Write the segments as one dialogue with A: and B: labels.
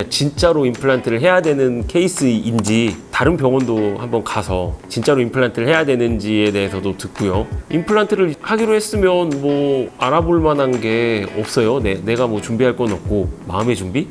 A: 진짜로 임플란트를 해야 되는 케이스인지 다른 병원도 한번 가서 진짜로 임플란트를 해야 되는지에 대해서도 듣고요. 임플란트를 하기로 했으면 뭐 알아볼 만한 게 없어요. 내가 뭐 준비할 건 없고, 마음의 준비?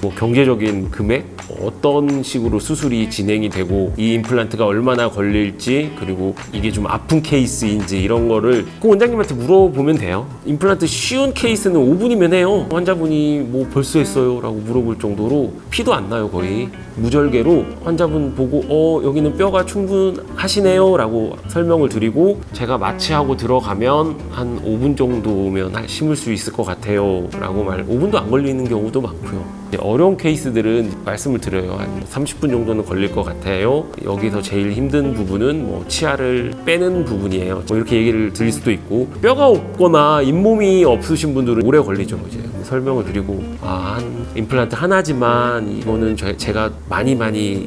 A: 뭐 경제적인 금액, 어떤 식으로 수술이 진행이 되고 이 임플란트가 얼마나 걸릴지, 그리고 이게 좀 아픈 케이스인지 이런 거를 꼭 원장님한테 물어보면 돼요. 임플란트 쉬운 케이스는 5분이면 해요. 환자분이 뭐 벌써 했어요 라고 물어볼 정도로 피도 안 나요. 거의 무절개로 환자분 보고 여기는 뼈가 충분하시네요 라고 설명을 드리고, 제가 마취하고 들어가면 한 5분 정도면 심을 수 있을 것 같아요 라고 5분도 안 걸리는 경우도 많고요. 어려운 케이스들은 말씀을 드려요. 한 30분 정도는 걸릴 것 같아요. 여기서 제일 힘든 부분은 뭐 치아를 빼는 부분이에요. 뭐 이렇게 얘기를 드릴 수도 있고, 뼈가 없거나 잇몸이 없으신 분들은 오래 걸리죠. 이제 설명을 드리고, 한 임플란트 하나지만 이거는 제가 많이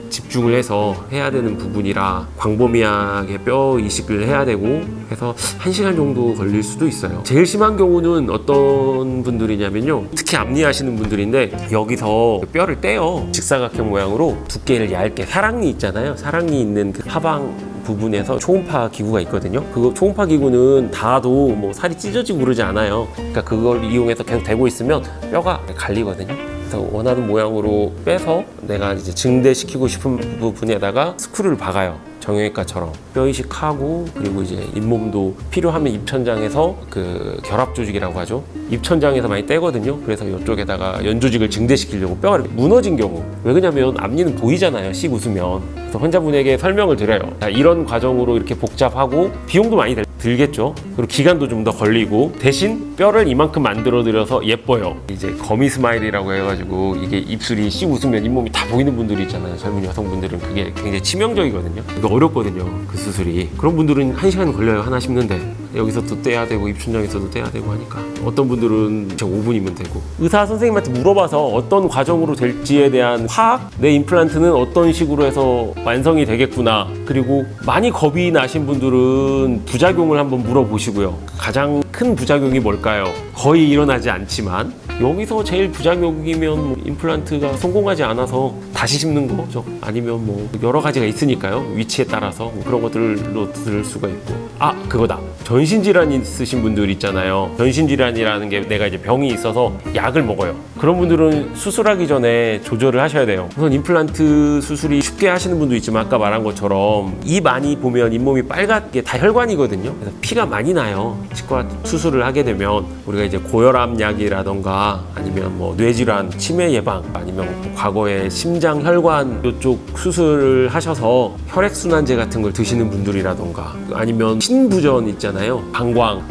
A: 집중을 해서 해야 되는 부분이라 광범위하게 뼈 이식을 해야 되고 해서 1시간 정도 걸릴 수도 있어요. 제일 심한 경우는 어떤 분들이냐면요, 특히 앞니 하시는 분들인데 여기서 뼈를 떼요. 직사각형 모양으로 두께를 얇게, 사랑니 있잖아요. 사랑니 있는 그 하방 부분에서 초음파 기구가 있거든요. 그 초음파 기구는 닿아도 뭐 살이 찢어지고 그러지 않아요. 그러니까 그걸 이용해서 계속 대고 있으면 뼈가 갈리거든요. 그래서 원하는 모양으로 빼서 내가 이제 증대시키고 싶은 부분에다가 스크류를 박아요. 정형외과처럼 뼈 이식하고, 그리고 이제 잇몸도 필요하면 입천장에서 그 결합 조직이라고 하죠. 입천장에서 많이 떼거든요. 그래서 이쪽에다가 연조직을 증대시키려고 뼈가 무너진 경우, 왜 그러냐면 앞니는 보이잖아요, 씩 웃으면. 그래서 환자분에게 설명을 드려요. 자, 이런 과정으로 이렇게 복잡하고 비용도 많이 들겠죠. 그리고 기간도 좀 더 걸리고, 대신 뼈를 이만큼 만들어 드려서 예뻐요. 이제 거미 스마일이라고 해가지고, 이게 입술이 씩 웃으면 잇몸이 다 보이는 분들이 있잖아요. 젊은 여성분들은 그게 굉장히 치명적이거든요. 이거 어렵거든요, 그 수술이. 그런 분들은 1시간 걸려요, 하나 심는데. 여기서 또 떼야 되고 입천장에서도 떼야 되고 하니까. 어떤 분들은 5분이면 되고. 의사 선생님한테 물어봐서 어떤 과정으로 될지에 대한 파악, 내 임플란트는 어떤 식으로 해서 완성이 되겠구나. 그리고 많이 겁이 나신 분들은 부작용을 한번 물어보시고요. 가장 큰 부작용이 뭘까요? 거의 일어나지 않지만, 여기서 제일 부작용이면 뭐 임플란트가 성공하지 않아서 다시 심는 거죠. 아니면 뭐 여러 가지가 있으니까요. 위치에 따라서 뭐 그런 것들로 들을 수가 있고. 그거다. 전신질환 있으신 분들 있잖아요. 전신질환이라는 게 내가 이제 병이 있어서 약을 먹어요. 그런 분들은 수술하기 전에 조절을 하셔야 돼요. 우선 임플란트 수술이 쉽게 하시는 분도 있지만, 아까 말한 것처럼 입 안이 보면 잇몸이 빨갛게 다 혈관이거든요. 그래서 피가 많이 나요. 치과 수술을 하게 되면 우리가 이제 고혈압 약이라던가, 아니면 뭐 뇌질환, 치매 예방, 아니면 과거에 심장 혈관 이쪽 수술을 하셔서 혈액순환제 같은 걸 드시는 분들이라던가, 아니면 신부전 있잖아요. 방광,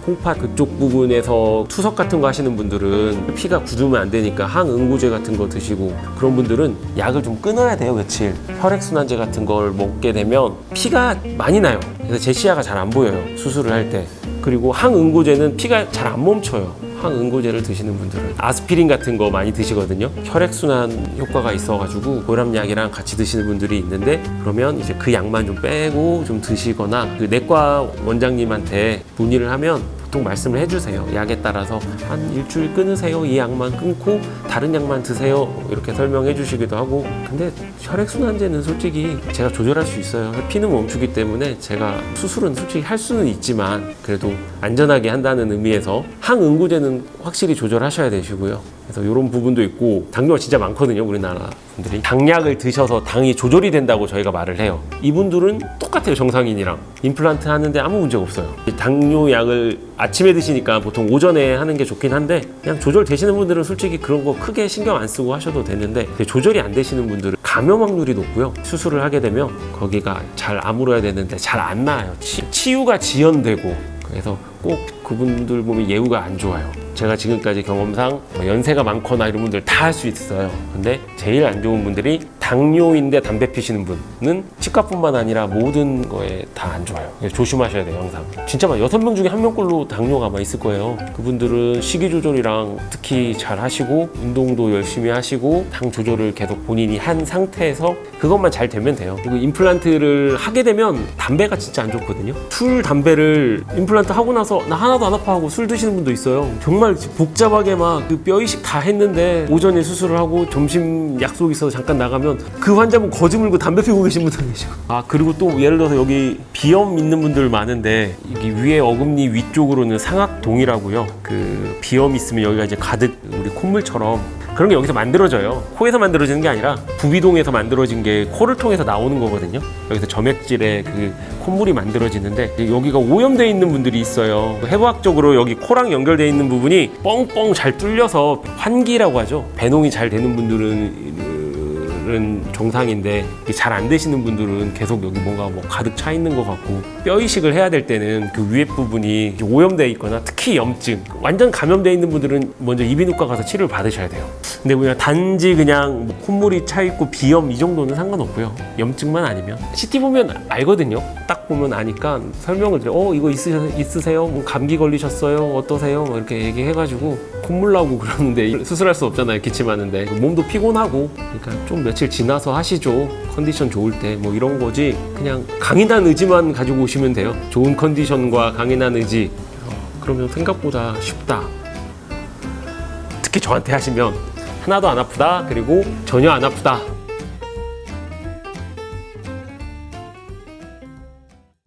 A: 콩팥 그쪽 부분에서 투석 같은 거 하시는 분들은 피가 굳으면 안 되니까 항응고제 같은 거 드시고, 그런 분들은 약을 좀 끊어야 돼요, 며칠. 혈액순환제 같은 걸 먹게 되면 피가 많이 나요. 그래서 제 시야가 잘 안 보여요, 수술을 할 때. 그리고 항응고제는 피가 잘 안 멈춰요. 항응고제를 드시는 분들은 아스피린 같은 거 많이 드시거든요. 혈액순환 효과가 있어가지고 고혈압약이랑 같이 드시는 분들이 있는데, 그러면 이제 그 약만 좀 빼고 좀 드시거나, 그 내과 원장님한테 문의를 하면 보통 말씀을 해주세요. 약에 따라서 한 일주일 끊으세요, 이 약만 끊고 다른 약만 드세요, 이렇게 설명해 주시기도 하고. 근데 혈액순환제는 솔직히 제가 조절할 수 있어요. 피는 멈추기 때문에 제가 수술은 솔직히 할 수는 있지만, 그래도 안전하게 한다는 의미에서 항응고제는 확실히 조절하셔야 되시고요. 그래서 이런 부분도 있고, 당뇨가 진짜 많거든요, 우리나라 분들이. 당약을 드셔서 당이 조절이 된다고 저희가 말을 해요. 이분들은 똑같아요, 정상인이랑. 임플란트 하는데 아무 문제가 없어요. 당뇨약을 아침에 드시니까 보통 오전에 하는 게 좋긴 한데, 그냥 조절되시는 분들은 솔직히 그런 거 크게 신경 안 쓰고 하셔도 되는데, 조절이 안 되시는 분들은 감염 확률이 높고요. 수술을 하게 되면 거기가 잘 아물어야 되는데 잘 안 나아요. 치유가 지연되고. 그래서 꼭 그분들 보면 예후가 안 좋아요. 제가 지금까지 경험상 연세가 많거나 이런 분들 다 할 수 있어요. 근데 제일 안 좋은 분들이 당뇨인데 담배 피시는 분은 치과뿐만 아니라 모든 거에 다 안 좋아요. 그래서 조심하셔야 돼요, 항상. 진짜 막 6명 중에 1명꼴로 당뇨가 아마 있을 거예요. 그분들은 식이 조절이랑 특히 잘 하시고 운동도 열심히 하시고 당 조절을 계속 본인이 한 상태에서 그것만 잘 되면 돼요. 그리고 임플란트를 하게 되면 담배가 진짜 안 좋거든요. 술, 담배를 임플란트 하고 나서 나 하나도 안 아파 하고 술 드시는 분도 있어요. 정말 복잡하게 막 그 뼈 이식 다 했는데 오전에 수술을 하고 점심 약속 있어서 잠깐 나가면 그 환자분 거즈 물고 담배 피우고 계신 분도 계시고. 아, 그리고 또 예를 들어서 여기 비염 있는 분들 많은데 여기 위에 어금니 위쪽으로는 상악동이라고요. 그 비염 있으면 여기가 이제 가득 우리 콧물처럼 그런 게 여기서 만들어져요. 코에서 만들어지는 게 아니라 부비동에서 만들어진 게 코를 통해서 나오는 거거든요. 여기서 점액질에 그 콧물이 만들어지는데 여기가 오염되어 있는 분들이 있어요. 해부학적으로 여기 코랑 연결되어 있는 부분이 뻥뻥 잘 뚫려서 환기라고 하죠. 배농이 잘 되는 분들은 정상인데 잘 안 되시는 분들은 계속 여기 뭔가 뭐 가득 차 있는 것 같고 뼈 이식을 해야 될 때는 그 위에 부분이 오염되어 있거나 특히 염증 완전 감염되어 있는 분들은 먼저 이비인후과 가서 치료를 받으셔야 돼요. 근데 그냥 단지 그냥 뭐 콧물이 차 있고 비염 이 정도는 상관없고요. 염증만 아니면 CT 보면 알거든요. 딱 보면 아니까 설명을 드려. 이거 있으세요? 뭐 감기 걸리셨어요? 어떠세요? 뭐 이렇게 얘기해가지고 콧물 나고 그러는데 수술할 수 없잖아요. 기침하는데 몸도 피곤하고 그러니까 좀 며칠 지나서 하시죠. 컨디션 좋을 때 뭐 이런 거지. 그냥 강인한 의지만 가지고 오시면 돼요. 좋은 컨디션과 강인한 의지. 그러면 생각보다 쉽다. 특히 저한테 하시면 하나도 안 아프다. 그리고 전혀 안 아프다.